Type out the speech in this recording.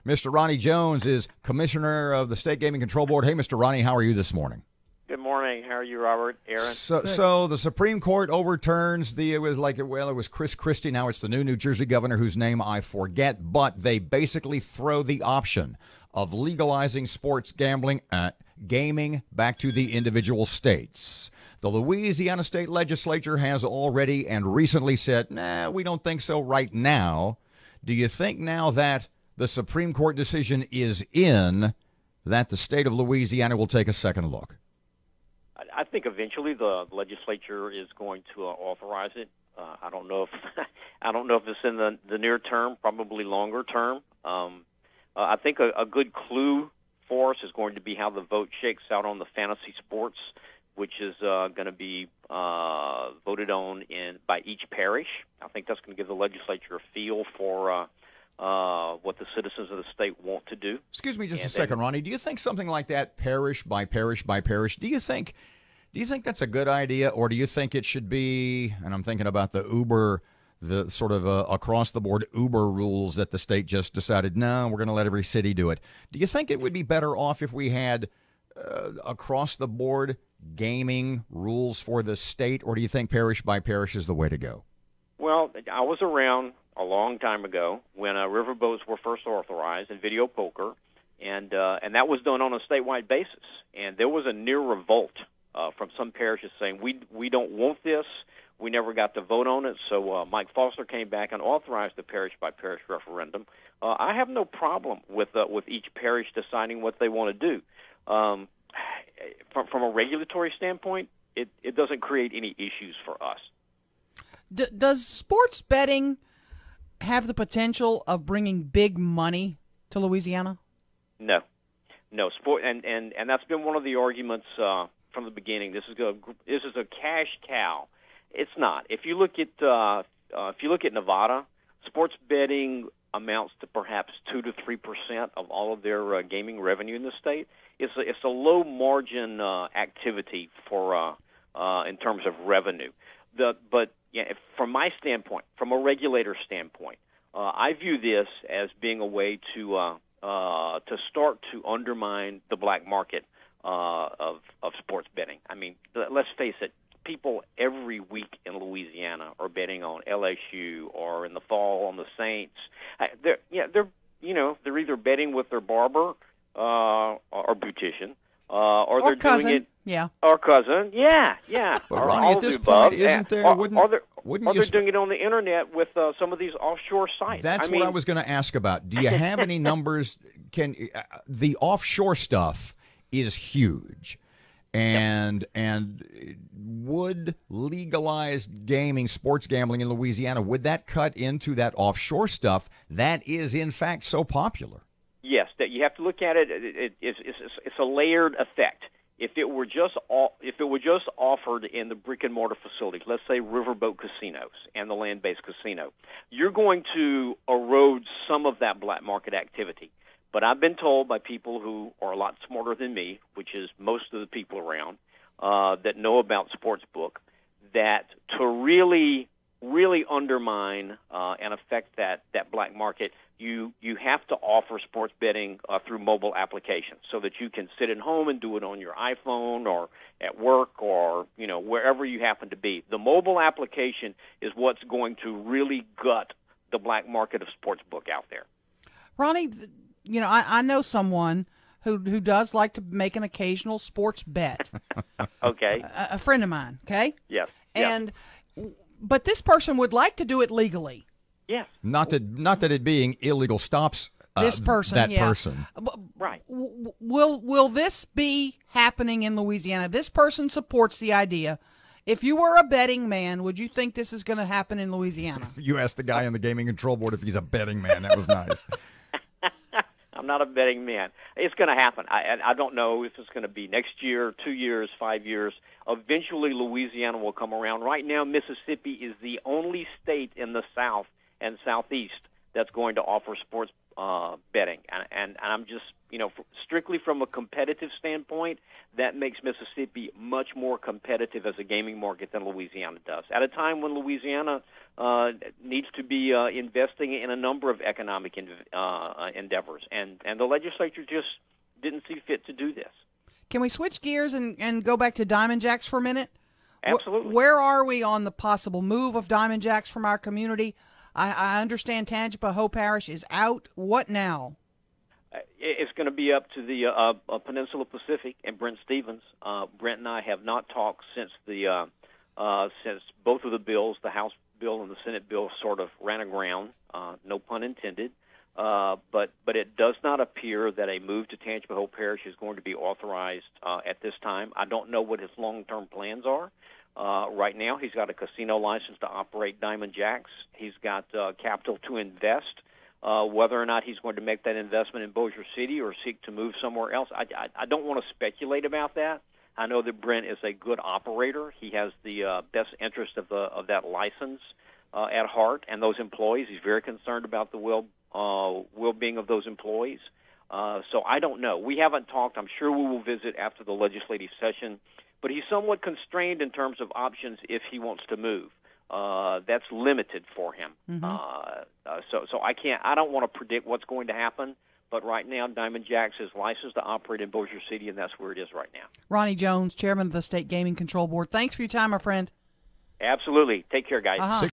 Mr. Ronnie Jones is Commissioner of the State Gaming Control Board. Hey, Mr. Ronnie, how are you this morning? Good morning. How are you, Robert? Aaron? So the Supreme Court overturns it was Chris Christie. Now it's the New Jersey governor whose name I forget, but they basically throw the option of legalizing sports gaming back to the individual states. The Louisiana state legislature has already and recently said, nah, we don't think so right now. Do you think now that the Supreme Court decision is in, that the state of Louisiana will take a second look? I think eventually the legislature is going to authorize it. I don't know if it's in the near term, probably longer term. I think a good clue for us is going to be how the vote shakes out on the fantasy sports, which is going to be voted on by each parish. I think that's going to give the legislature a feel for what the citizens of the state want to do. Excuse me just a second, Ronnie. Do you think something like that, parish by parish by parish, do you think that's a good idea, or do you think it should be, and I'm thinking about the sort of across-the-board Uber rules that the state just decided, no, we're going to let every city do it. Do you think it would be better off if we had across-the-board gaming rules for the state, or do you think parish by parish is the way to go? Well, I was around a long time ago when riverboats were first authorized and video poker, and that was done on a statewide basis. And there was a near revolt from some parishes saying, we don't want this. We never got to vote on it. So Mike Foster came back and authorized the parish-by-parish referendum. I have no problem with each parish deciding what they want to do. From a regulatory standpoint, it doesn't create any issues for us. Does sports betting have the potential of bringing big money to Louisiana? No. Sport and that's been one of the arguments from the beginning. This is a cash cow. It's not. If you look at Nevada, sports betting amounts to perhaps 2 to 3% of all of their gaming revenue in the state. It's a low margin activity for in terms of revenue. But from my standpoint, from a regulator standpoint, I view this as being a way to start to undermine the black market of sports betting. I mean, let's face it. People every week in Louisiana are betting on LSU or in the fall on the Saints. They're either betting with their barber or beautician, or they're cousin. doing it. Yeah. Or cousin. Yeah. But Ronnie, at this point, isn't there? Or they're doing it on the internet with some of these offshore sites. That's what I was going to ask about. Do you have any numbers? The offshore stuff is huge. And would legalized gaming, sports gambling in Louisiana, would that cut into that offshore stuff that is in fact so popular? Yes, that you have to look at it. It's a layered effect. If it were just offered in the brick and mortar facilities, let's say riverboat casinos and the land-based casino, you're going to erode some of that black market activity. But I've been told by people who are a lot smarter than me, which is most of the people around, that know about sportsbook, that to really undermine and affect that black market, you have to offer sports betting through mobile applications so that you can sit at home and do it on your iPhone or at work or wherever you happen to be. The mobile application is what's going to really gut the black market of sportsbook out there. Ronnie, I know someone who does like to make an occasional sports bet. Okay. A friend of mine, okay? Yes. But this person would like to do it legally. Yes. Not that it being illegal stops this person. That person. Right. Will this be happening in Louisiana? This person supports the idea. If you were a betting man, would you think this is going to happen in Louisiana? You asked the guy on the Gaming Control Board if he's a betting man. That was nice. I'm not a betting man. It's going to happen. I don't know if it's going to be next year, 2 years, 5 years. Eventually, Louisiana will come around. Right now, Mississippi is the only state in the South and Southeast that's going to offer sports betting, and I'm just, strictly from a competitive standpoint, that makes Mississippi much more competitive as a gaming market than Louisiana does. At a time when Louisiana needs to be investing in a number of economic endeavors, and the legislature just didn't see fit to do this. Can we switch gears and go back to Diamond Jacks for a minute? Absolutely. Where are we on the possible move of Diamond Jacks from our community? I understand Tangipahoa Parish is out. What now? It's going to be up to the Peninsula Pacific and Brent Stevens. Brent and I have not talked since since both of the bills, the House bill and the Senate bill, sort of ran aground. No pun intended. But it does not appear that a move to Tangipahoa Parish is going to be authorized at this time. I don't know what his long-term plans are. Right now, he's got a casino license to operate Diamond Jacks. He's got capital to invest. Whether or not he's going to make that investment in Bossier City or seek to move somewhere else, I don't want to speculate about that. I know that Brent is a good operator. He has the best interest of that license at heart and those employees. He's very concerned about the well-being of those employees. So I don't know. We haven't talked. I'm sure we will visit after the legislative session. But he's somewhat constrained in terms of options if he wants to move. That's limited for him. Mm-hmm. So I can't. I don't want to predict what's going to happen. But right now, Diamond Jacks is licensed to operate in Bossier City, and that's where it is right now. Ronnie Jones, chairman of the State Gaming Control Board. Thanks for your time, my friend. Absolutely. Take care, guys.